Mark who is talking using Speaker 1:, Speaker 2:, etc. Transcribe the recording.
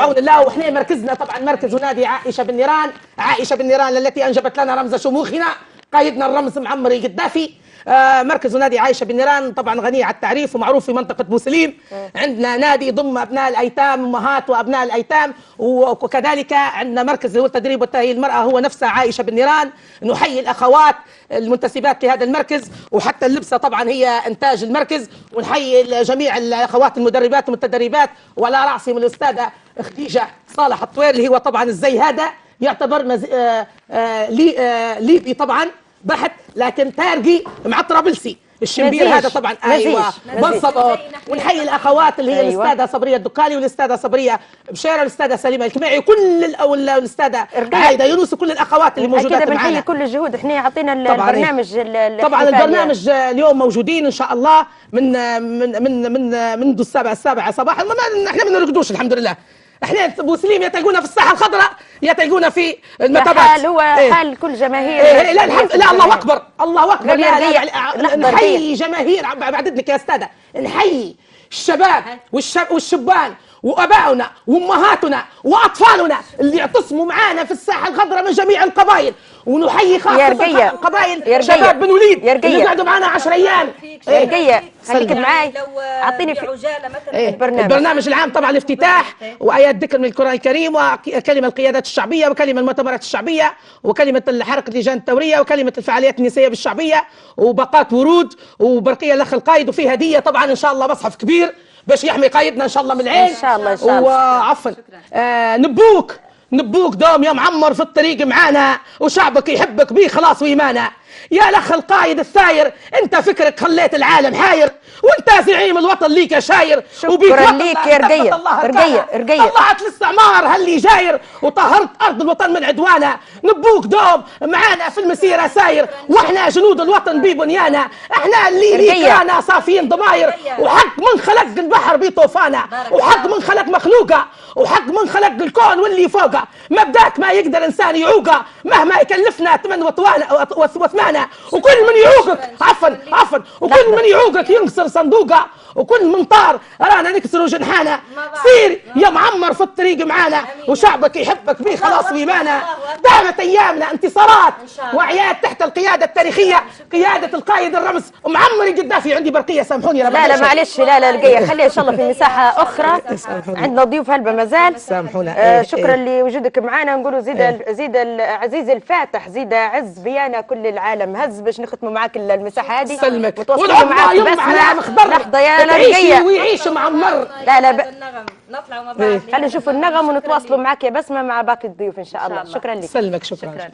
Speaker 1: بعون الله. وإحنا مركزنا طبعا مركز ونادي عائشة بن نيران، عائشة بن نيران التي أنجبت لنا رمز شموخنا قائدنا الرمز معمر القذافي. مركز نادي عائشة بن نيران طبعا غني على التعريف ومعروف في منطقة بوسليم. عندنا نادي يضم أبناء الأيتام أمهات وأبناء الأيتام، وكذلك عندنا مركز للتدريب والتأهيل المرأة هو نفسها عائشة بن نيران. نحيي الأخوات المنتسبات لهذا المركز، وحتى اللبسة طبعا هي إنتاج المركز. ونحيي جميع الأخوات المدربات والمتدربات، وعلى رأسهم الأستاذة خديجة صالح الطوير اللي هو طبعا الزي هذا يعتبر ليبي طبعا بحت، لكن تارقي مع طرابلسي الشمبير هذا طبعا. ايوه بالضبط. ونحيي الاخوات اللي هي الاستاذه صبريه الدكالي والاستاذه صبريه بشيره والاستاذه سليمه الكماعي وكل الاستاذه عايده يونس وكل الاخوات اللي موجودات معنا.
Speaker 2: بنحيي كل الجهود. احنا عطينا البرنامج
Speaker 1: طبعا البرنامج اليوم موجودين ان شاء الله منذ السابعة صباحا. احنا ما نرقدوش الحمد لله. احنا بوسليم يتلقونا في الساحه الخضراء، يتلقونا في المتابعات.
Speaker 2: حال هو حال كل جماهير.
Speaker 1: لا الحمد لله. الله اكبر الله اكبر. نحيي جماهير بعد اذنك يا استاذه، نحيي الشباب والشبان وابائنا وامهاتنا واطفالنا اللي يعتصموا معانا في الساحه الخضراء من جميع القبائل. ونحيي خاصه القبائل شباب بن وليد اللي قعدوا معنا 10 ايام.
Speaker 2: يرقيه خليك معاي. اعطيني في عجاله مثلا
Speaker 1: البرنامج العام طبعا الافتتاح وايات ذكر من القران الكريم وكلمه القيادات الشعبيه وكلمه المؤتمرات الشعبيه وكلمه حركه اللجان الثوريه وكلمه الفعاليات النسائيه بالشعبيه وباقات ورود وبرقيه الاخ القائد. وفي هديه طبعا ان شاء الله مصحف كبير باش يحمي قايدنا ان شاء الله من العين
Speaker 2: ان شاء الله. ان شاء الله.
Speaker 1: وعفوا نبوك دوم يا معمر في الطريق معانا وشعبك يحبك بيه خلاص وإيمانه. يا الأخ القائد الثاير انت فكرك خليت العالم حاير وانت زعيم الوطن ليك يا شاير.
Speaker 2: شكرا ليك يا رقية.
Speaker 1: طلعت للاستعمار هاللي جاير وطهرت أرض الوطن من عدوانه. نبوك دوم معانا في المسيرة ساير واحنا جنود الوطن ببنيانه. احنا اللي ليك رانا صافيين ضماير وحق من خلق البحر بطوفانه وحق من خلق مخلوقه وحق من خلق الكون واللي فوقه. مبداك ما يقدر انسان يعوقه مهما يكلفنا ثمن وثمانه. وكل من يعوقك عفوا وكل من يعوقك ينكسر صندوقه وكل من طار رانا نكسر جنحانه. سير يا معمر في الطريق معانا وشعبك يحبك بيه خلاص ويمانه. دامت ايامنا انتصارات واعياد تحت القياده التاريخيه قياده القائد الرمز معمر القذافي. عندي برقيه سامحوني.
Speaker 2: لا معلش لا رقية خليها ان شاء الله في مساحه اخرى. عندنا ضيوف هلبة مازال.
Speaker 1: سامحونا.
Speaker 2: شكرا لوجودك معنا. نقولوا زيد عزيز الفاتح زيد عز بيانا كل العالم هز باش نختموا معاك المساحه هذه.
Speaker 1: سلمك
Speaker 2: وتوصلوا معاك بس لحظه يا رقية
Speaker 1: ويعيش معمر.
Speaker 2: لا نطلعوا مع بعض. خلينا نشوفوا النغم ونتواصلوا معك يا بسمه مع باقي الضيوف ان شاء الله. شكرا لك.
Speaker 1: سلمك. شكرا.